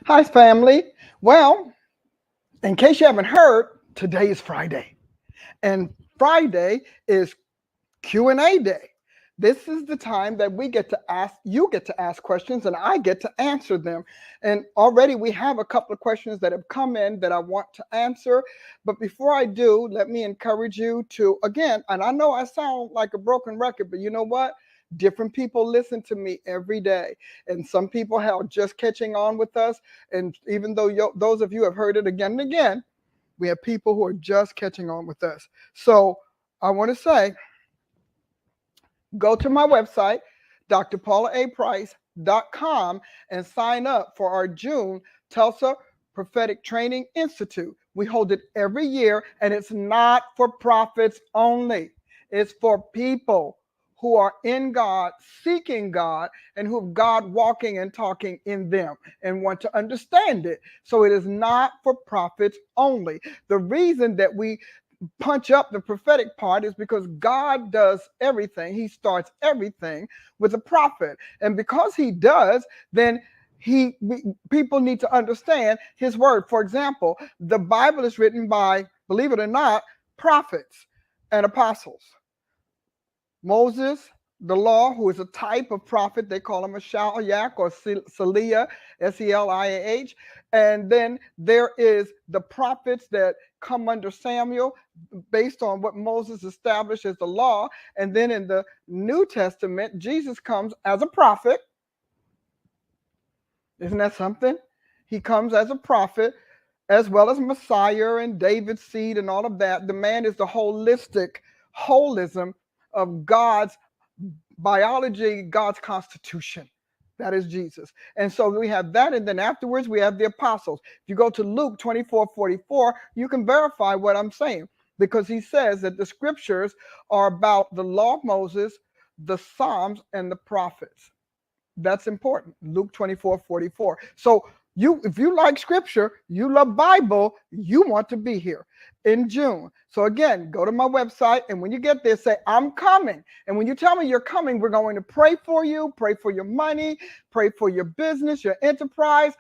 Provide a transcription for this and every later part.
Hi, family. Well, in case you haven't heard, today is Friday, and Friday is Q&A day. This is the time that we get to ask, you get to ask questions, and I get to answer them. And already we have a couple of questions that have come in that I want to answer. But before I do, let me encourage you to, again, and I know I sound like a broken record, but you know what? Different people listen to me every day, and some people are just catching on with us. And even though those of you have heard it again and again, we have people who are just catching on with us. So I want to say, go to my website, drpaulaaprice.com, and sign up for our June Tulsa Prophetic Training Institute. We hold it every year, and it's not for profits only. It's for people who are in God, seeking God, and who have God walking and talking in them and want to understand it. So it is not for profits only. The reason that we punch up the prophetic part is because God does everything. He starts everything with a prophet. And because he does, then people need to understand his word. For example, the Bible is written by, believe it or not, prophets and apostles. Moses, the law, who is a type of prophet, they call him a Shaliach or Seliah, Seliah. And then there is the prophets that come under Samuel based on what Moses established as the law. And then in the New Testament, Jesus comes as a prophet. Isn't that something? He comes as a prophet as well as Messiah and David's seed and all of that. The man is the holistic holism of God's biology, God's constitution. That is Jesus. And so we have that. And then afterwards, we have the apostles. If you go to Luke 24:44, you can verify what I'm saying, because he says that the scriptures are about the law of Moses, the Psalms, and the prophets. That's important. Luke 24:44. So if you like scripture, you love Bible, you want to be here in June. So again, go to my website, and when you get there, say, I'm coming. And when you tell me you're coming, we're going to pray for you, pray for your money, pray for your business, your enterprise,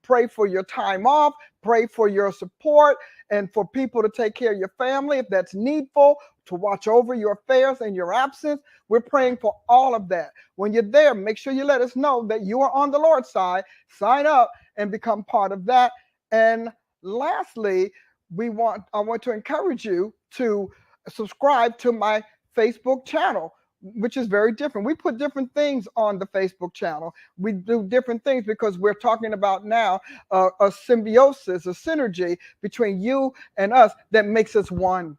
pray for your time off, pray for your support, and for people to take care of your family if that's needful, to watch over your affairs in your absence. We're praying for all of that. When you're there, make sure you let us know that you are on the Lord's side. Sign up and become part of that. And lastly, I want to encourage you to subscribe to my Facebook channel, which is very different. We put different things on the Facebook channel. We do different things because we're talking about now a symbiosis, a synergy between you and us that makes us one.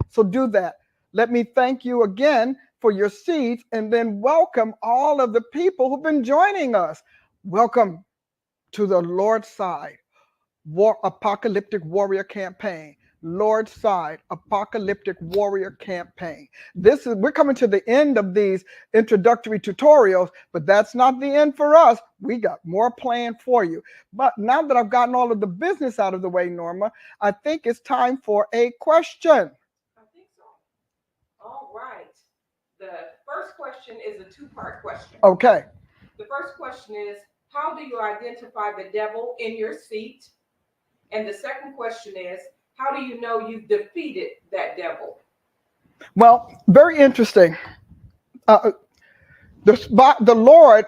So do that. Let me thank you again for your seeds, and then welcome all of the people who've been joining us. Welcome to the Lord's Side Apocalyptic Warrior Campaign. Lord's Side Apocalyptic Warrior Campaign. We're coming to the end of these introductory tutorials, but that's not the end for us. We got more planned for you. But now that I've gotten all of the business out of the way, Norma, I think it's time for a question. I think so. All right. The first question is a two-part question. Okay. The first question is, how do you identify the devil in your seat? And the second question is, how do you know you've defeated that devil? Well, very interesting. Uh, the Lord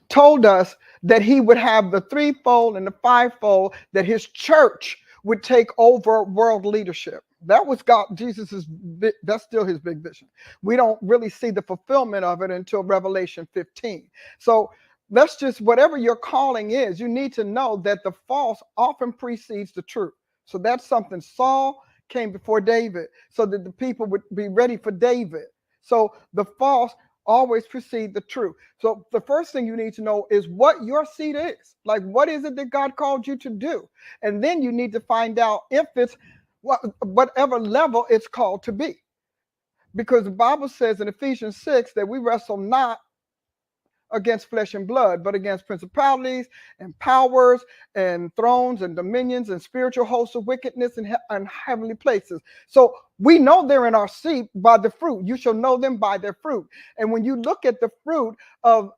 told us that he would have the threefold and the fivefold, that his church would take over world leadership. That was Jesus's. That's still his big vision. We don't really see the fulfillment of it until Revelation 15. So let's just, whatever your calling is, you need to know that the false often precedes the truth. So that's something. Saul came before David so that the people would be ready for David. So the false always precede the truth. So the first thing you need to know is what your seed is. Like, what is it that God called you to do? And then you need to find out if it's whatever level it's called to be. Because the Bible says in Ephesians 6 that we wrestle not against flesh and blood, but against principalities and powers and thrones and dominions and spiritual hosts of wickedness in heavenly places. So we know they're in our seed by the fruit. You shall know them by their fruit. And when you look at the fruit of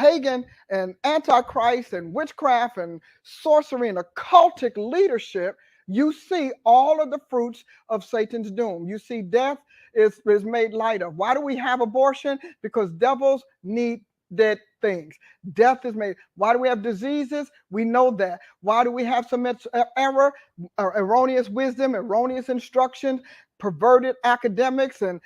pagan and antichrist and witchcraft and sorcery and occultic leadership, you see all of the fruits of Satan's doom. You see death is made light of. Why do we have abortion? Because devils need dead things. Death is made. Why do we have diseases? We know that. Why do we have so much error, erroneous wisdom, erroneous instruction, perverted academics and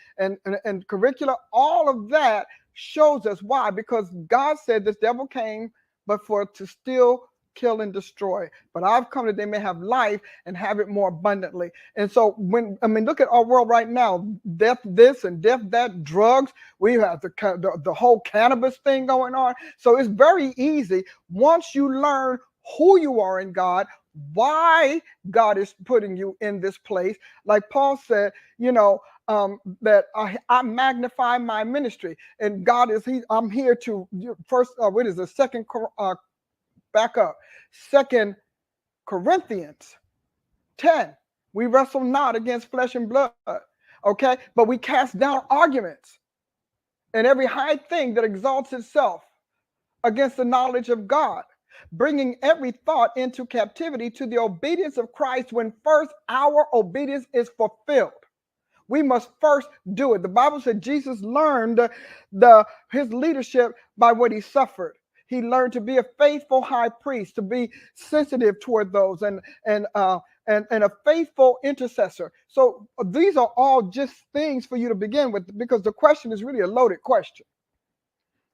curricula? All of that shows us why. Because God said this devil came but for to steal, kill, and destroy. But I've come that they may have life and have it more abundantly. And so look at our world right now. Death this and death that, drugs. We have the whole cannabis thing going on. So it's very easy once you learn who you are in God, why God is putting you in this place. Like Paul said, that I magnify my ministry, and God is I'm here to first. What is the second? Back up. 2 Corinthians 10. We wrestle not against flesh and blood. Okay, but we cast down arguments and every high thing that exalts itself against the knowledge of God, bringing every thought into captivity to the obedience of Christ, when first our obedience is fulfilled. We must first do it. The Bible said Jesus learned his leadership by what he suffered. He learned to be a faithful high priest, to be sensitive toward those, and a faithful intercessor. So these are all just things for you to begin with, because the question is really a loaded question.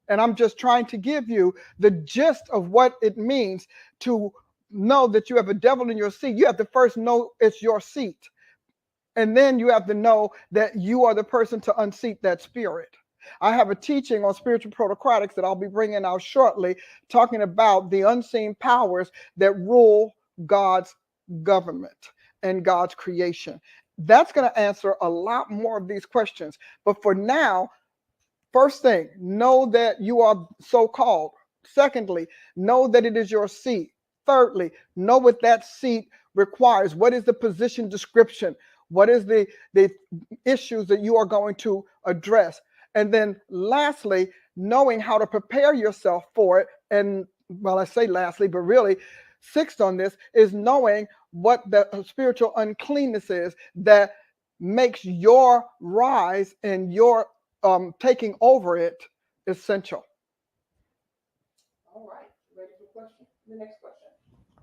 And I'm just trying to give you the gist of what it means to know that you have a devil in your seat. You have to first know it's your seat. And then you have to know that you are the person to unseat that spirit. I have a teaching on spiritual protocratics that I'll be bringing out shortly, talking about the unseen powers that rule God's government and God's creation. That's going to answer a lot more of these questions. But for now, first thing, know that you are so called. Secondly, know that it is your seat. Thirdly, know what that seat requires. What is the position description? What is the issues that you are going to address? And then lastly, knowing how to prepare yourself for it. And well, I say lastly, but really sixth on this is knowing what the spiritual uncleanness is that makes your rise and your taking over it essential. All right, ready for question? The next question.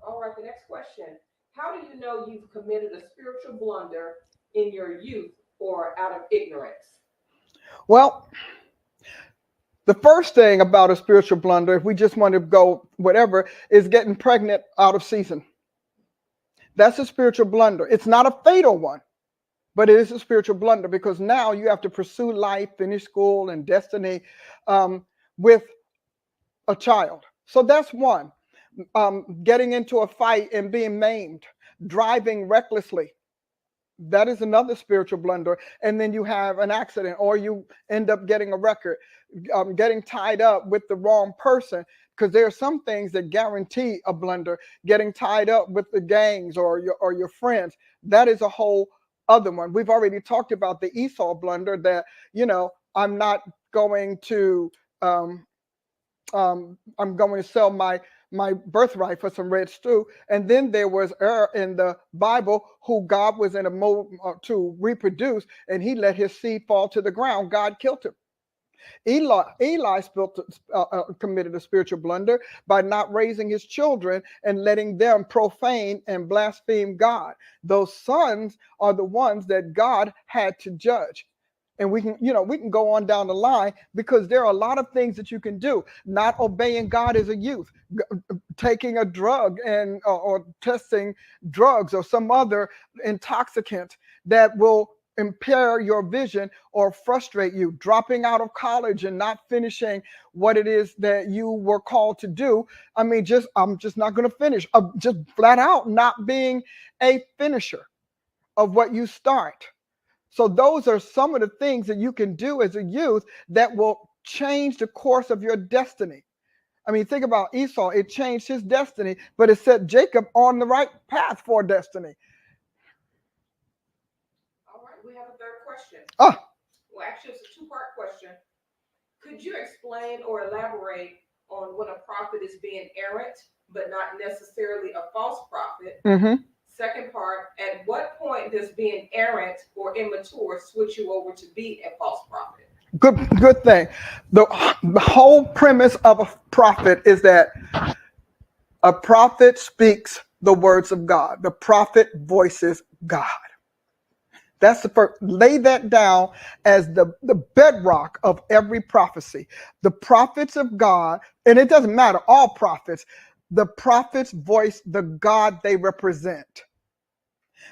All right, the next question. How do you know you've committed a spiritual blunder in your youth or out of ignorance? Well, the first thing about a spiritual blunder, if we just want to go whatever, is getting pregnant out of season. That's a spiritual blunder. It's not a fatal one, but it is a spiritual blunder, because now you have to pursue life, finish school and destiny with a child. So that's one. Getting into a fight and being maimed, driving recklessly. That is another spiritual blunder. And then you have an accident, or you end up getting a record, getting tied up with the wrong person. Because there are some things that guarantee a blunder. Getting tied up with the gangs or your friends. That is a whole other one. We've already talked about the Esau blunder, that, I'm not going to I'm going to sell my birthright for some red stew. And then there was in the Bible who God was in a mode to reproduce, and he let his seed fall to the ground. God killed him. Eli committed a spiritual blunder by not raising his children and letting them profane and blaspheme God. Those sons are the ones that God had to judge. And we can go on down the line, because there are a lot of things that you can do. Not obeying God as a youth, taking a drug and or testing drugs or some other intoxicant that will impair your vision or frustrate you, dropping out of college and not finishing what it is that you were called to do. I'm just not going to finish. Just flat out not being a finisher of what you start. So those are some of the things that you can do as a youth that will change the course of your destiny. I mean, think about Esau. It changed his destiny, but it set Jacob on the right path for destiny. All right, we have a third question. Ah, Well, actually, it's a two-part question. Could you explain or elaborate on when a prophet is being errant, but not necessarily a false prophet. Mm-hmm. Second part, at what point does being errant or immature switch you over to be a false prophet? Good thing. The whole premise of a prophet is that a prophet speaks the words of God. The prophet voices God. That's the first. Lay that down as the bedrock of every prophecy. The prophets of God, and it doesn't matter, all prophets, the prophets voice the God they represent.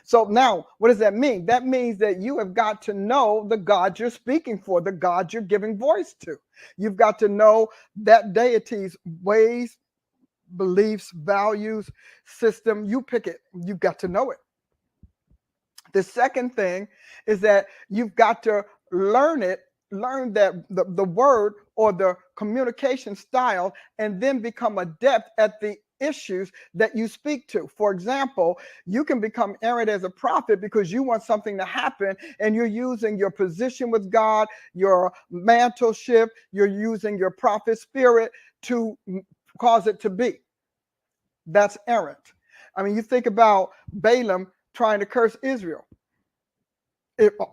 So now, what does that mean? That means that you have got to know the God you're speaking for, the God you're giving voice to. You've got to know that deity's ways, beliefs, values, system. You pick it. You've got to know it. The second thing is that you've got to learn that the word or the communication style, and then become adept at the issues that you speak to. For example, you can become errant as a prophet because you want something to happen and you're using your position with God, your mantleship, you're using your prophet spirit to cause it to be. That's errant. I mean, you think about Balaam trying to curse Israel.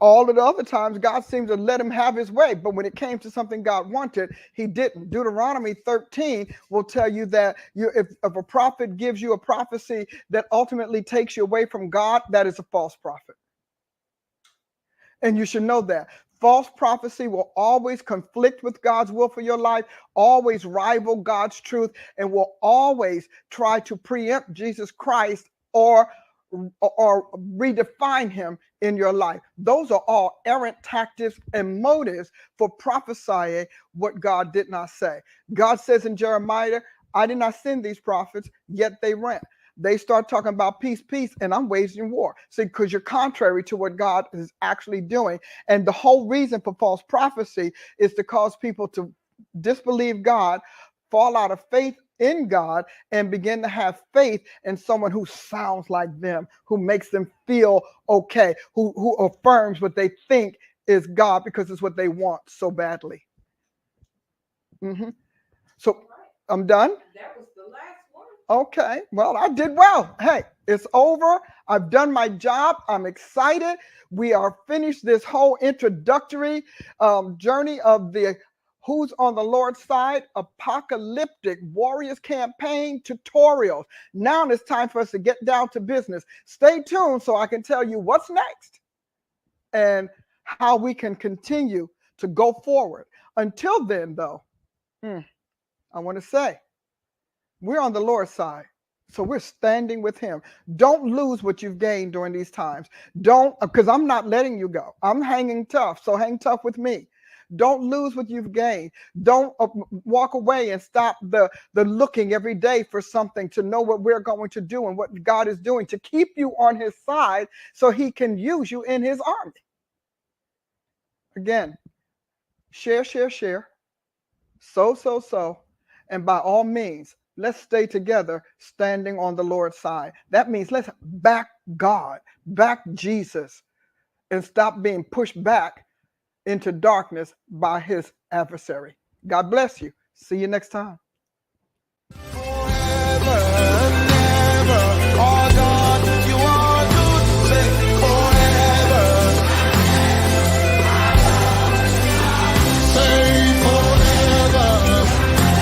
All of the other times, God seems to let him have his way. But when it came to something God wanted, he didn't. Deuteronomy 13 will tell you that if a prophet gives you a prophecy that ultimately takes you away from God, that is a false prophet. And you should know that. False prophecy will always conflict with God's will for your life, always rival God's truth, and will always try to preempt Jesus Christ or redefine him in your life. Those are all errant tactics and motives for prophesying what God did not say. God says in Jeremiah, I did not send these prophets, yet they ran. They start talking about peace, peace, and I'm waging war. See, because you're contrary to what God is actually doing. And the whole reason for false prophecy is to cause people to disbelieve God, fall out of faith in God, and begin to have faith in someone who sounds like them, who makes them feel okay, who affirms what they think is God because it's what they want so badly. Mm-hmm. So I'm done. That was the last one. Okay, well, I did well. Hey, it's over. I've done my job. I'm excited. We are finished this whole introductory journey of the Who's on the Lord's Side Apocalyptic Warriors Campaign tutorials. Now it's time for us to get down to business. Stay tuned so I can tell you what's next and how we can continue to go forward. Until then, though, I want to say, we're on the Lord's side, so we're standing with him. Don't lose what you've gained during these times. Don't, because I'm not letting you go. I'm hanging tough, so hang tough with me. Don't lose what you've gained. Don't walk away and stop the looking every day for something to know what we're going to do and what God is doing to keep you on his side so he can use you in his army. Again, share, so, and by all means, let's stay together, standing on the Lord's side. That means let's back God, back Jesus, and stop being pushed back into darkness by his adversary. God bless you. See you next time. Forever.